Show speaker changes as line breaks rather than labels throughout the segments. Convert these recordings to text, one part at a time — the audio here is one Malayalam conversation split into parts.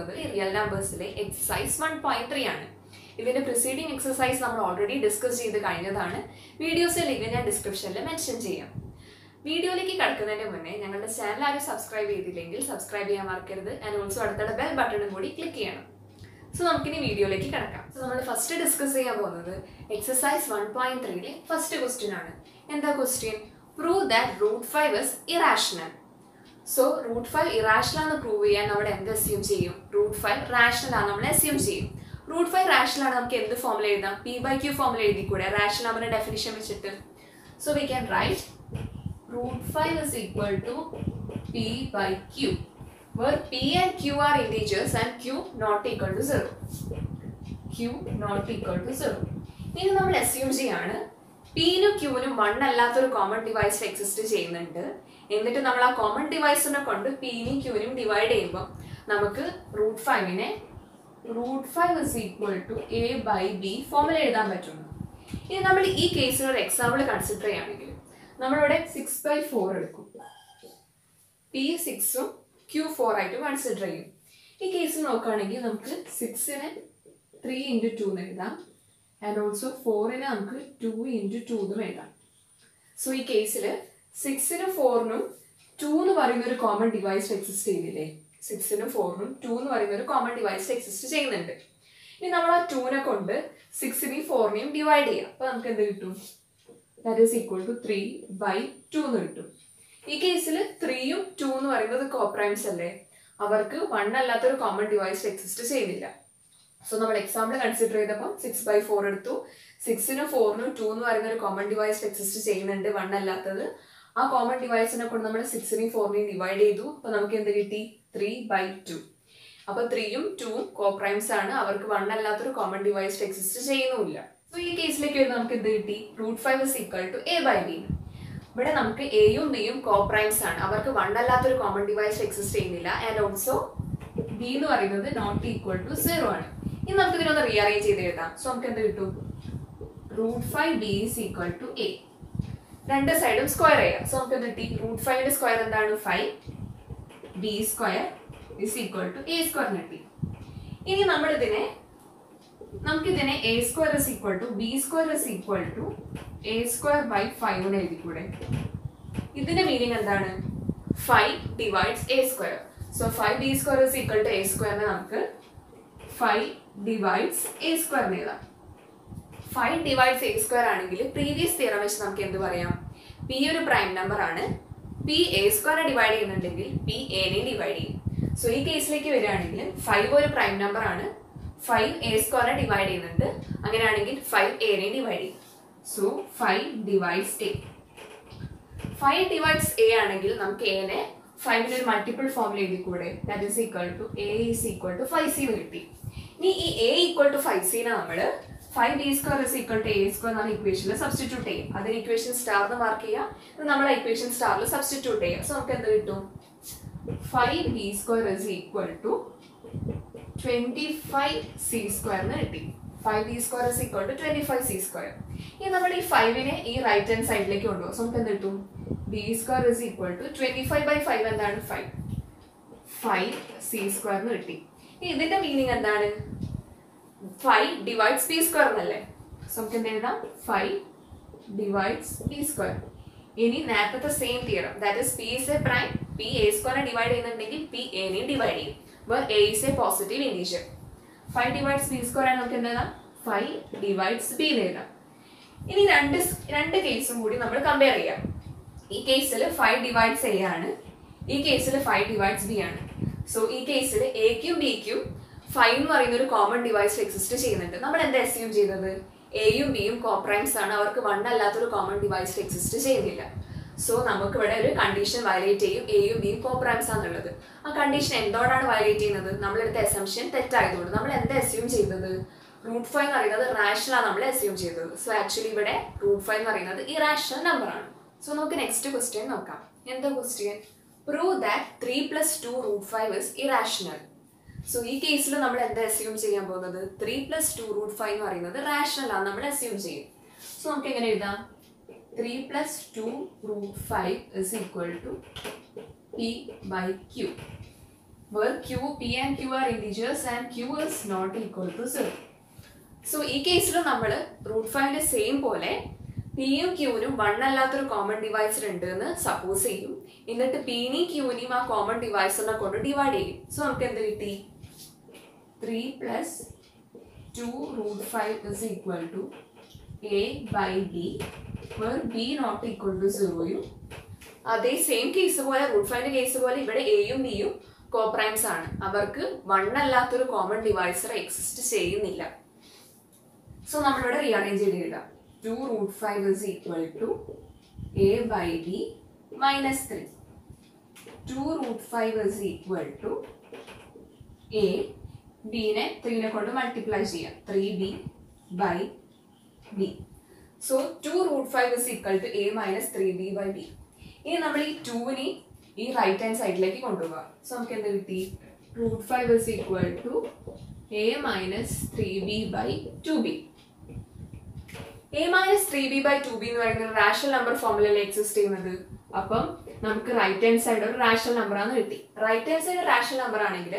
പോകുന്നത് റിയൽ നമ്പേഴ്സിലെ എക്സസൈസ് 1.3 ആണ്. ഇതിന്റെ പ്രിസീഡിംഗ് എക്സസൈസ് നമ്മൾ ഓൾറെഡി ഡിസ്കസ് ചെയ്ത് കഴിഞ്ഞതാണ്. വീഡിയോസിന്റെ ലിങ്ക് ഞാൻ ഡിസ്ക്രിപ്ഷനിൽ മെൻഷൻ ചെയ്യാം. വീഡിയോയിലേക്ക് കടക്കുന്നതിന് മുന്നേ ഞങ്ങളുടെ ചാനൽ ആരും സബ്സ്ക്രൈബ് ചെയ്തില്ലെങ്കിൽ സബ്സ്ക്രൈബ് ചെയ്യാൻ മറക്കരുത്. ആൻഡ് ഓൾസോ അടുത്തുള്ള ബെൽ ബട്ടണും കൂടി ക്ലിക്ക് ചെയ്യണം. സോ നമുക്കിനി വീഡിയോയിലേക്ക് കടക്കാം. സോ നമ്മൾ ഫസ്റ്റ് ഡിസ്കസ് ചെയ്യാൻ പോകുന്നത് എക്സസൈസ് 1.3ലെ ഫസ്റ്റ് ക്വസ്റ്റ്യൻ ആണ്. എന്താ question? Prove that root 5 is irrational. So root 5 irrational ആണെന്ന് പ്രൂവ് ചെയ്യാൻ നമ്മൾ എന്ത് അസ്യൂം ചെയ്യും? റൂട്ട് 5 റാഷണൽ ആണ് നമ്മൾ അസ്യൂം ചെയ്യും. റൂട്ട് 5 റാഷണൽ ആണ്, നമുക്ക് എന്ത് ഫോമിൽ എഴുതാം? P/Q ഫോമിൽ എഴുതിക്കൂടെ റാഷണൽ നമ്പറിന്റെ ഡെഫിനിഷൻ വെച്ചിട്ട്? So we can write root 5 is equal to P/Q, where P and Q are integers and Q not equal to 0. Q not equal to 0. ഇനി നമ്മൾ അസ്യൂം ചെയ്യാണ് P-നും Q-നും 1 അല്ലാത്തൊരു കോമൺ ഡിവൈസ് എക്സിസ്റ്റ് ചെയ്യുന്നുണ്ട്. എന്നിട്ട് നമ്മൾ ആ കോമൺ ഡിവൈസിനെ കൊണ്ട് P-നും Q-നും ഡിവൈഡ് ചെയ്യുമ്പോൾ നമുക്ക് root 5നെ root 5 is equal to A/B ഫോമിൽ എഴുതാൻ പറ്റുന്നു. ഇനി നമ്മൾ ഈ കേസിൽ ഒരു എക്സാമ്പിൾ കൺസിഡർ ചെയ്യുകയാണെങ്കിൽ നമ്മളിവിടെ 6/4 എടുക്കും. P 6ഉം Q 4 ആയിട്ട് കൺസിഡർ ചെയ്യും. ഈ കേസിൽ നോക്കുകയാണെങ്കിൽ നമുക്ക് 6നെ 3 into 2 എന്ന് എഴുതാം. ആൻഡ് ഓൾസോ 4നെ നമുക്ക് 2 into 2 എന്നും എഴുതാം. സോ ഈ കേസിൽ 6നും 4നും 2 എന്ന് പറയുന്ന ഒരു കോമൺ ഡിവൈസ് എക്സിസ്റ്റ് ചെയ്യുന്നില്ലേ? 6നും 4നും 2 എന്ന് പറയുന്ന ഒരു കോമൺ ഡിവൈസ് എക്സിസ്റ്റ് ചെയ്യുന്നുണ്ട്. ഇനി നമ്മൾ ആ 2നെ കൊണ്ട് 6നെയും 4നെയും ഡിവൈഡ് ചെയ്യാം. അപ്പോൾ നമുക്ക് എന്ത് കിട്ടും? That is equal to 3/2 എന്ന് കിട്ടും. ഈ കേസിൽ 3യും 2 എന്ന് പറയുന്നത് കോപ്രൈംസ് അല്ലേ? അവർക്ക് 1 അല്ലാത്തൊരു കോമൺ ഡിവൈസ് എക്സിസ്റ്റ് ചെയ്യുന്നില്ല. സോ നമ്മൾ എക്സാമ്പിൾ കൺസിഡർ ചെയ്തപ്പോൾ 6/4 എടുത്തു. 6നും 4നും 2 എന്ന് പറയുന്ന ഒരു കോമൺ ഡിവൈസ് എക്സിസ്റ്റ് ചെയ്യുന്നുണ്ട്, 1 അല്ലാത്തത്. ആ കോമൺ ഡിവൈസിനെ കൊണ്ട് നമ്മൾ 6നെയും 4നെയും ഡിവൈഡ് ചെയ്തു. അപ്പോൾ നമുക്ക് എന്ത് കിട്ടി? 3/2. അപ്പോൾ 3യും 2ഉം കോപ്രൈംസ് ആണ്, അവർക്ക് 1 അല്ലാത്തൊരു കോമൺ ഡിവൈസ് എക്സിസ്റ്റ് ചെയ്യുന്നുമില്ല. സോ ഈ കേസിലേക്ക് വരുമ്പോൾ നമുക്ക് എന്ത് കിട്ടി? Root 5 is equal to A/B. ഇവിടെ നമുക്ക് എയും ബിയും കോപ്രൈംസ് ആണ്, അവർക്ക് 1 അല്ലാത്തൊരു കോമൺ ഡിവൈസ് എക്സിസ്റ്റ് ചെയ്യുന്നില്ല. ആൻഡ് ഓൾസോ ബി എന്ന് പറയുന്നത് നോട്ട് ഈക്വൽ ടു 0 ആണ്. ഇനി നമുക്ക് ഇതിനൊന്ന് റീഅറേഞ്ച് ചെയ്ത് എഴുതാം. സോ നമുക്ക് എന്ത് കിട്ടും? Root 5B is equal to A. രണ്ട് സൈഡും സ്ക്വയർ ചെയ്യാം. സോ നമുക്ക് എന്ത് കിട്ടി? റൂട്ട് 5ന്റെ സ്ക്വയർ എന്താണ്? 5. B square is equal to A square കിട്ടി. ഇനി നമുക്കിതിനെ A square is equal to B square is equal to A square by 5 എന്ന് എഴുതിക്കൂടെ? ഇതിന്റെ മീനിങ് എന്താണ്? 5 divides A square. So 5B square is equal to A square നെ നമുക്ക് 5 divides A square എന്ന് എഴുതാം. 5 divides A square ആണെങ്കിൽ പ്രീവിയസ് തിയറം വെച്ച് നമുക്ക് എന്ത് പറയാം? P ഒരു പ്രൈം നമ്പർ ആണ്. P A square ഡിവൈഡ് ചെയ്യുന്നുണ്ടെങ്കിൽ P A നെ ഡിവൈഡ് ചെയ്യും. സോ ഈ കേസിലേക്ക് വരികയാണെങ്കിൽ 5 ഒരു പ്രൈം നമ്പർ ആണ്, 5 A square ഡിവൈഡ് ചെയ്യുന്നുണ്ട്. അങ്ങനെയാണെങ്കിൽ 5 A നെ ഡിവൈഡ് ചെയ്യും. So 5 divides A. 5 divides A ആണെങ്കിൽ നമുക്ക് A നെ 5ന്റെ ഒരു മൾട്ടിപ്പിൾ ഫോമിൽ എഴുതിക്കൂടെ? That is equal to A is equal to 5C എന്ന് കിട്ടി. ഇനി ഈ A equal to 5C നെ നമ്മൾ 5B square is equal to A square എന്നാണ് ഇക്വേഷനിൽ സബ്സ്റ്റിറ്റ്യൂട്ട് ചെയ്യും. അതിന് ഇക്വേഷൻ സ്റ്റാർ എന്ന് മാർക്ക് ചെയ്യാം. ഇത് നമ്മൾ ഇക്വേഷൻ സ്റ്റാറിൽ സബ്സ്റ്റിറ്റ്യൂട്ട് ചെയ്യാം. സോ നമുക്ക് എന്ത് കിട്ടും? 5B square is equal to 25C square എന്ന് കിട്ടി. 5B square is equal to 25C square. ഇനി നമ്മൾ ഈ 5നെ ഈ റൈറ്റ് ഹാൻഡ് സൈഡിലേക്ക് കൊണ്ടുപോകും. സോ നമുക്ക് എന്ത് കിട്ടും? B square is equal to 25/5 എന്താണ്? 5C square എന്ന് കിട്ടി. ഇനി ഇതിന്റെ മീനിങ് എന്താണ്? 5 divides B square എന്നല്ലേ? സോ നമുക്ക് എന്ത് എഴുതാം? 5 divides B square. ഇനി നേരത്തെ same theorem, that is P is a prime, P A square divide ചെയ്യുന്നുണ്ടെങ്കിൽ P A നെ ഡിവൈഡ് ചെയ്യും. where A is a positive integer. 5 divides B square ആണ്, നമുക്ക് എന്താ? 5 divides B എന്ന് എഴുതാം. ഇനി രണ്ട് കേസും കൂടി നമ്മൾ കമ്പയർ ചെയ്യാം. ഈ കേസിൽ 5 divides A ആണ്, ഈ കേസിൽ 5 divides B ആണ്. സോ ഈ കേസിൽ എക്കും ബിക്കും 5 എന്ന് പറയുന്ന ഒരു കോമൺ ഡിവൈസ് എക്സിസ്റ്റ് ചെയ്യുന്നുണ്ട്. നമ്മൾ എന്താ അസ്യൂം ചെയ്തത്? എയും ബിയും കോപ്രൈംസ് ആണ്, അവർക്ക് 1 അല്ലാത്തൊരു കോമൺ ഡിവൈസ് എക്സിസ്റ്റ് ചെയ്യുന്നില്ല. സോ നമുക്ക് ഇവിടെ ഒരു കണ്ടീഷൻ വയലേറ്റ് ചെയ്യും, എയും ബിയും കോപ്രൈംസ് ആണെന്നുള്ളത്. ആ കണ്ടീഷൻ എന്തുകൊണ്ടാണ് വയലേറ്റ് ചെയ്യുന്നത്? നമ്മളെടുത്ത അസംഷൻ തെറ്റായതുകൊണ്ട്. നമ്മൾ എന്താ അസ്യൂം ചെയ്തത്? റൂട്ട് 5 എന്ന് പറയുന്നത് റാഷണൽ ആണ് നമ്മൾ അസ്യൂം ചെയ്തത്. സോ ആക്ച്വലി ഇവിടെ റൂട്ട് 5 എന്ന് പറയുന്നത് ഇറാഷണൽ നമ്പർ ആണ്. സോ നമുക്ക് നെക്സ്റ്റ് ക്വസ്റ്റ്യൻ നോക്കാം. എന്താ question? Prove that 3 + 2 root 5 is irrational. So ഈ കേസിൽ നമ്മൾ എന്താ അസ്യൂം ചെയ്യാൻ പോകുന്നത്? 3 + 2 റൂട്ട് 5 എന്ന് പറയുന്നത് റാഷണൽ ആണ് നമ്മൾ അസ്യൂം ചെയ്യും. സോ നമുക്ക് എങ്ങനെ എഴുതാം? 3 + 2 root 5 is equal to P/Q, where P and Q are integers and Q is not equal to 0. So ഈ കേസിൽ നമ്മൾ റൂട്ട് 5ന്റെ സെയിം പോലെ പിയും ക്യൂനും 1 അല്ലാത്തൊരു കോമൺ ഡിവൈസർ ഉണ്ട് എന്ന് സപ്പോസ് ചെയ്യും. എന്നിട്ട് പിനെയും ക്യൂനെയും ആ കോമൺ ഡിവൈസറിനെ കൊണ്ട് ഡിവൈഡ് ചെയ്യും. സോ നമുക്ക് എന്ത് കിട്ടി? 3 plus 2 root 5 is equal to a by b where b not equal to 0. അതേ സെയിം കേസ് പോലെ റൂട്ട് 5ന്റെ കേസ് പോലെ ഇവിടെ എയും ബിയും കോപ്രൈംസ് ആണ്. അവർക്ക് 1 അല്ലാത്തൊരു കോമൺ ഡിവൈസർ എക്സിസ്റ്റ് ചെയ്യുന്നില്ല. സോ നമ്മളിവിടെ റീഅറേഞ്ച് ചെയ്ത് എഴുതാം. 2 root 5 is equal to a by b minus 3. 2 root 5 is equal to a, b നെ 3 നെ കൊണ്ട് മൾട്ടിപ്ലൈ ചെയ്യാം. 3b by b. So 2 root 5 is equal to a minus 3b by b. ഇനി നമ്മൾ ഈ 2നെ ഈ റൈറ്റ് ഹാൻഡ് സൈഡിലേക്ക് കൊണ്ടുപോകാം. സോ നമുക്ക് എന്ത് കിട്ടി? root 5 is equal to a minus 3b by 2b. a minus 3b by 2b എന്ന് പറയുന്നത് റാഷണൽ നമ്പർ ഫോർമുലയിൽ എക്സിസ്റ്റ് ചെയ്യുന്നത്. അപ്പം നമുക്ക് റൈറ്റ് ഹാൻഡ് സൈഡ് ഒരു റാഷണൽ നമ്പർ ആണ് കിട്ടി. Right hand side rational number ആണെങ്കിൽ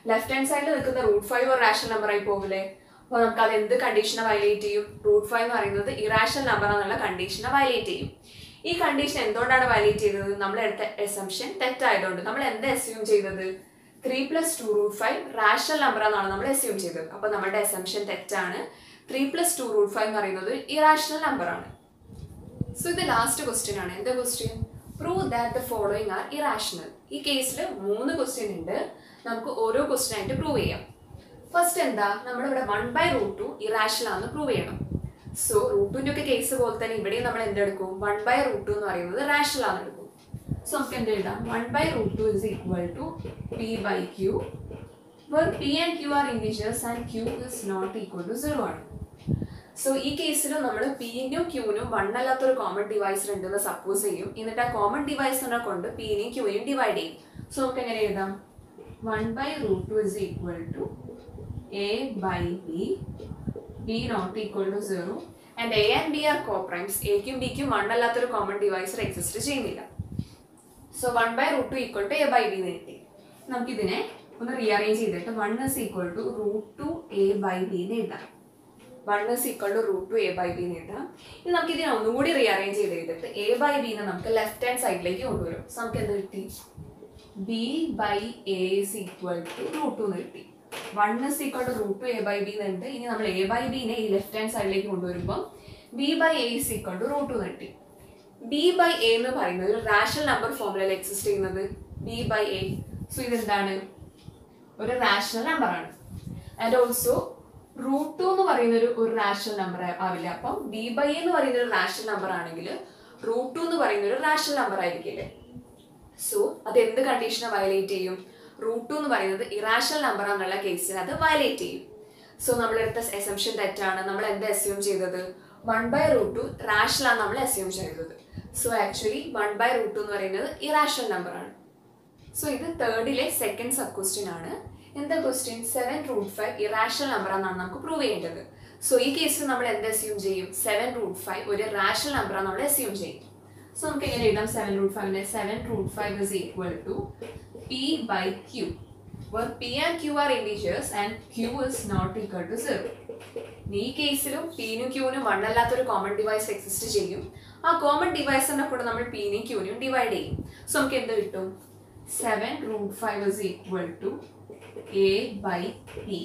ലെഫ്റ്റ് ഹാൻഡ് സൈഡിൽ നിൽക്കുന്ന root 5 ഒരു റാഷണൽ നമ്പർ ആയി പോകില്ലേ? അപ്പോൾ നമുക്ക് അത് എന്ത് കണ്ടീഷനെ വയലേറ്റ് ചെയ്യും? root 5 എന്ന് പറയുന്നത് ഇറാഷണൽ നമ്പർ എന്നുള്ള കണ്ടീഷനെ വയലേറ്റ് ചെയ്യും. ഈ കണ്ടീഷൻ എന്തുകൊണ്ടാണ് വയലേറ്റ് ചെയ്തത്? നമ്മൾ എടുത്ത അസംഷൻ തെറ്റായതുകൊണ്ട്. നമ്മൾ എന്താ അസ്യൂം ചെയ്തത്? 3 plus 2 root 5 റാഷണൽ നമ്പർ എന്നാണ് നമ്മൾ അസ്യൂം ചെയ്തത്. അപ്പൊ നമ്മുടെ അസംഷൻ തെറ്റാണ്. 3 plus 2 root 5 എന്ന് പറയുന്നത് ഇറാഷണൽ നമ്പർ ആണ്. സോ ഇത് ലാസ്റ്റ് ക്വസ്റ്റ്യൻ ആണ്. എന്താ question? Prove that the following are irrational. ഈ കേസിൽ 3 ക്വസ്റ്റ്യൻ ഉണ്ട്. നമുക്ക് ഓരോ ക്വസ്റ്റ്യൻ ആയിട്ട് പ്രൂവ് ചെയ്യാം. ഫസ്റ്റ് എന്താ? നമ്മളിവിടെ 1/√2 ഇറാഷണൽ ആണെന്ന് പ്രൂവ് ചെയ്യണം. സോ √2ന്റെ ഒക്കെ കേസ് പോലെ തന്നെ ഇവിടെയും നമ്മൾ എന്തെടുക്കും? 1/√2 എന്ന് പറയുന്നത് റാഷണൽ ആണ് എടുക്കും. സോ നമുക്ക് എന്ത് എഴുതാം? 1/√2 is equal to p by q where p and q are integers and q is not equal to 0 ആണ്. സോ ഈ കേസിലും നമ്മൾ പിനും ക്യൂനും 1 അല്ലാത്തൊരു കോമൺ ഡിവൈസർ ഉണ്ടെന്ന് സപ്പോസ് ചെയ്യും. എന്നിട്ട് ആ കോമൺ ഡിവൈസറിനെ കൊണ്ട് പിനെയും ക്യൂനെയും ഡിവൈഡ് ചെയ്യും. സോ നമുക്ക് എങ്ങനെ എഴുതാം? 1/√2 is equal to a by b, b not equal to 0 and a and b are co-primes. a ക്കും b ക്കും 1 അല്ലാത്തൊരു കോമൺ ഡിവൈസർ എക്സിസ്റ്റ് ചെയ്യുന്നില്ല. So 1/√2 equal to a by b എന്ന് കിട്ടി. നമുക്കിതിനെ ഒന്ന് റീഅറേഞ്ച് ചെയ്തിട്ട് 1 is equal to √2 a by b എന്ന് എഴുതാം. 1 is equal to √2 a by b എന്ന് എഴുതാം. ഇനി നമുക്ക് ഇതിനെ ഒന്നുകൂടി റീഅറേഞ്ച് ചെയ്തിട്ട് a by b നെ നമുക്ക് ലെഫ്റ്റ് ഹാൻഡ് സൈഡിലേക്ക് കൊണ്ടുവരും. സോ നമുക്ക് എന്ത് കിട്ടി? b by a is equal to √2 എന്ന് കിട്ടി. 1 is equal to √2 a by b എന്നുണ്ട്. ഇനി നമ്മൾ a by b നെ ഈ ലെഫ്റ്റ് ഹാൻഡ് സൈഡിലേക്ക് കൊണ്ടുവരുമ്പോൾ b by a is equal to √2 എന്ന് കിട്ടി. b by a എന്ന് പറയുന്നത് ഒരു റാഷണൽ നമ്പർ ഫോർമുലയിൽ എക്സിസ്റ്റ് ചെയ്യുന്നത് b by a. സോ ഇതെന്താണ്? ഒരു റാഷണൽ നമ്പർ ആണ്. ആൻഡ് ഓൾസോ √2 എന്ന് പറയുന്ന ഒരു റാഷണൽ നമ്പർ ആവില്ല. അപ്പം b by a എന്ന് പറയുന്ന ഒരു റാഷണൽ നമ്പർ ആണെങ്കിൽ √2 എന്ന് പറയുന്ന ഒരു റാഷണൽ നമ്പർ ആയിരിക്കില്ലേ? സോ അത് എന്ത് കണ്ടീഷനെ വയലേറ്റ് ചെയ്യും? √2 എന്ന് പറയുന്നത് ഇറാഷണൽ നമ്പർ എന്നുള്ള കേസിൽ അത് വയലേറ്റ് ചെയ്യും. സോ നമ്മളെടുത്ത അസംഷൻ തെറ്റാണ്. നമ്മൾ എന്താ അസ്യൂം ചെയ്തത്? 1/√2 റാഷണൽ ആണ് നമ്മൾ അസ്യൂം ചെയ്തത്. സോ ആക്ച്വലി 1/√2 എന്ന് പറയുന്നത് ഇറാഷണൽ നമ്പർ ആണ്. സോ ഇത് തേർഡിലെ സെക്കൻഡ് സബ് ക്വസ്റ്റ്യൻ ആണ്. എന്താ ക്വസ്റ്റ്യൻ? 7√5 ഇറാഷണൽ നമ്പർ എന്നാണ് നമുക്ക് പ്രൂവ് ചെയ്യേണ്ടത്. സോ ഈ കേസിൽ നമ്മൾ എന്ത് അസ്യൂം ചെയ്യും? 7√5 ഒരു റാഷണൽ നമ്പർ ആണ് നമ്മൾ അസ്യൂം ചെയ്യും. സോ നമുക്ക് എങ്ങനെ എഴുതാം 7√5നെ? 7√5 is equal to p by q where p and q are integers and q is not equal to 0. ഈ കേസിലും പിനും ക്യൂനും 1 അല്ലാത്തൊരു കോമൺ ഡിവൈസ് എക്സിസ്റ്റ് ചെയ്യും. ആ കോമൺ ഡിവൈസിനെ കൂടെ നമ്മൾ പിനെയും ക്യൂനെയും ഡിവൈഡ് ചെയ്യും. സോ നമുക്ക് എന്ത് കിട്ടും? 7√5 is equal to a by p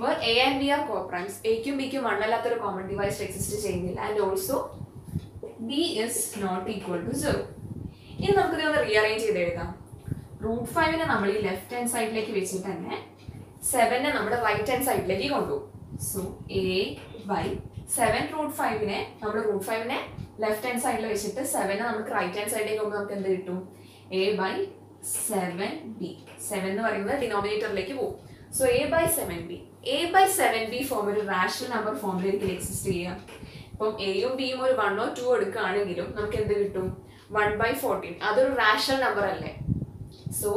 where a and b are co-primes. a ക്കും b ക്കും 1 അല്ലാത്തൊരു കോമൺ ഡിവൈസ് എക്സിസ്റ്റ് ചെയ്യുന്നില്ല. And also b is not equal to 0. ഇനി നമുക്ക് ഇതൊന്ന് റീഅറേഞ്ച് ചെയ്ത് എഴുതാം. √5നെ നമ്മൾ ഈ ലെഫ്റ്റ് ഹാൻഡ് സൈഡിലേക്ക് വെച്ചിട്ട് തന്നെ 7നെ നമ്മുടെ റൈറ്റ് ഹാൻഡ് സൈഡിലേക്ക് കൊണ്ടുപോകും. സോ a by 7√5നെ നമ്മൾ √5നെ ലെഫ്റ്റ് ഹാൻഡ് സൈഡിൽ വെച്ചിട്ട് 7നെ നമുക്ക് റൈറ്റ് ഹാൻഡ് സൈഡിലേക്ക് പോകുമ്പോൾ നമുക്ക് എന്ത് കിട്ടും? a by 7b. 7 എന്ന് പറയുന്നത് ഡിനോമിനേറ്ററിലേക്ക് പോകും. So a by 7b. a by 7b form ഒരു റാഷണൽ നമ്പർ ഫോമിലേക്ക് എക്സിസ്റ്റ് ചെയ്യാം. ഇപ്പം എയും ബിയും ഒരു 1 or 2 എടുക്കുകയാണെങ്കിലും നമുക്ക് എന്ത് കിട്ടും? 1/14. അതൊരു റാഷണൽ നമ്പർ അല്ലേ? So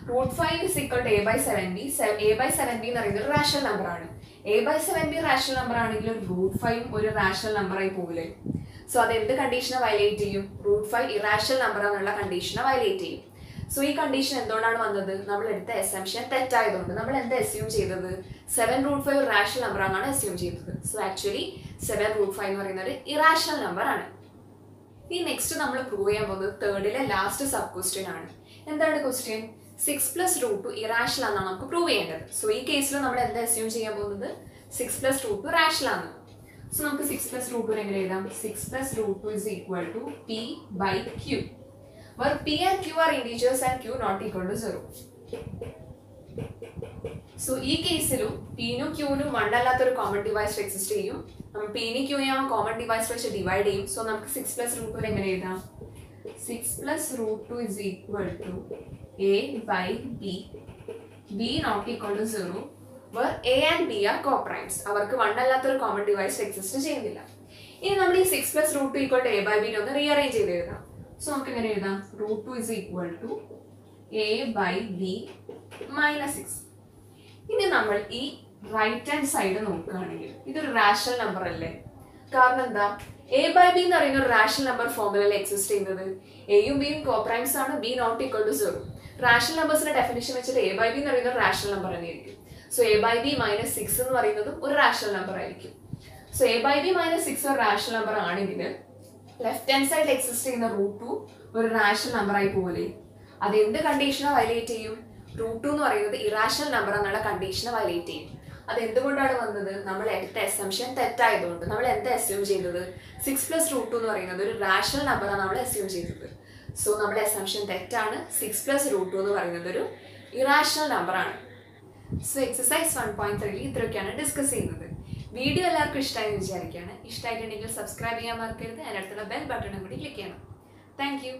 √5 is equal to a by 7b. a by 7b എന്ന് പറയുന്നത് ഒരു റാഷണൽ നമ്പർ ആണ്. a by 7b rational number ആണെങ്കിലും √5 ഒരു റാഷണൽ നമ്പർ ആയി പോകില്ലേ? സോ അത് എന്ത് കണ്ടീഷനെ വയലേറ്റ് ചെയ്യും? √5 ഇറാഷണൽ നമ്പർ എന്നുള്ള കണ്ടീഷനെ വയലേറ്റ് ചെയ്യും. സോ ഈ കണ്ടീഷൻ എന്തുകൊണ്ടാണ് വന്നത്? നമ്മൾ എടുത്ത അസംഷൻ തെറ്റായതുകൊണ്ട്. നമ്മൾ എന്താ അസ്യൂം ചെയ്തത്? 7√5 റാഷണൽ നമ്പർ ആണെന്നാണ് അസ്യൂം ചെയ്തത്. സോ ആക്ച്വലി 7√5 എന്ന് പറയുന്നത് ഒരു ഇറാഷണൽ നമ്പർ ആണ്. ഈ നെക്സ്റ്റ് നമ്മൾ പ്രൂവ് ചെയ്യാൻ പോകുന്നത് തേർഡിലെ ലാസ്റ്റ് സബ് ക്വസ്റ്റ്യൻ ആണ്. എന്താണ് ക്വസ്റ്റ്യൻ? 6 + √2 ഇറാഷണൽ ആണെന്നാണ് നമുക്ക് പ്രൂവ് ചെയ്യേണ്ടത്. സോ ഈ കേസിൽ നമ്മൾ എന്താ അസ്യൂം ചെയ്യാൻ പോകുന്നത്? 6 + √2 റാഷണൽ ആണ്. സോ നമുക്ക് 6 + √2 എങ്ങനെ എഴുതാം? 6 + √2 is equal to p/q, where p and q are integers and q not equal to 0. So ഈ കേസിലും പിനും ക്യൂനും 1 അല്ലാത്തൊരു കോമൺ ഡിവൈസ് എക്സിസ്റ്റ് ചെയ്യും. നമ്മൾ പിനും ക്യൂയും കോമൺ ഡിവൈസ് വെച്ച് ഡിവൈഡ് ചെയ്യും. സോ നമുക്ക് 6 + √2 എങ്ങനെ എഴുതാം? 6 + √2 is equal to a/b, b not equal to 0, where a and b are co-primes. അവർക്ക് 1 അല്ലാത്തൊരു കോമൺ ഡിവൈസ് എക്സിസ്റ്റ് ചെയ്യുന്നില്ല. ഇനി നമ്മൾ ഈ 6 + √2 = a/b ഒന്ന് റീഅറേഞ്ച് ചെയ്ത് എഴുതാം. സോ നമുക്ക് എങ്ങനെ എഴുതാം? √2 is equal to a/b - 6. ഇനി നമ്മൾ ഈ റൈറ്റ് ഹാൻഡ് സൈഡ് നോക്കുകയാണെങ്കിൽ ഇതൊരു റാഷണൽ നമ്പർ അല്ലേ? കാരണം എന്താ? a/b എന്ന് പറയുന്ന ഒരു റാഷണൽ നമ്പർ ഫോർമുലയിൽ എക്സിസ്റ്റ് ചെയ്യുന്നത്. എയും ബിയും കോപ്രൈംസ് ആണ്, b not equal to 0. Rational നമ്പേഴ്സിന്റെ ഡെഫിനിഷൻ വെച്ചിട്ട് a/b എന്ന് പറയുന്ന ഒരു റാഷണൽ നമ്പർ തന്നെയായിരിക്കും. സോ a/b - 6 എന്ന് പറയുന്നതും ഒരു റാഷണൽ നമ്പർ ആയിരിക്കും. സോ a/b - 6 ഒരു റാഷണൽ നമ്പർ ആണെങ്കിൽ ലെഫ്റ്റ് ഹാൻഡ് സൈഡിൽ എക്സിസ്റ്റ് ചെയ്യുന്ന √2 ഒരു റാഷണൽ നമ്പർ ആയി പോലെ അത് എന്ത് കണ്ടീഷനെ വയലേറ്റ് ചെയ്യും? √2 എന്ന് പറയുന്നത് ഇറാഷണൽ നമ്പർ എന്നുള്ള കണ്ടീഷനെ വയലേറ്റ് ചെയ്യും. അത് എന്തുകൊണ്ടാണ് വന്നത്? നമ്മൾ എടുത്ത അസംഷൻ തെറ്റായതുകൊണ്ട്. നമ്മൾ എന്താ അസ്യൂം ചെയ്തത്? 6 + √2 എന്ന് പറയുന്നത് ഒരു റാഷണൽ നമ്പറാണ് നമ്മൾ അസ്യൂം ചെയ്തത്. സോ നമ്മുടെ അസംഷൻ തെറ്റാണ്. 6 + √2 എന്ന് പറയുന്നത് ഒരു ഇറാഷണൽ നമ്പറാണ്. സോ എക്സസൈസ് 1.3 ഇത്രയൊക്കെയാണ് ഡിസ്കസ് ചെയ്യുന്നത്. വീഡിയോ എല്ലാവർക്കും ഇഷ്ടമായി വിചാരിക്കുകയാണ്. ഇഷ്ടമായിട്ടുണ്ടെങ്കിൽ സബ്സ്ക്രൈബ് ചെയ്യാൻ മറക്കരുത്. അതിനടുത്തുള്ള ബെൽ ബട്ടണും കൂടി ക്ലിക്ക് ചെയ്യണം. Thank you.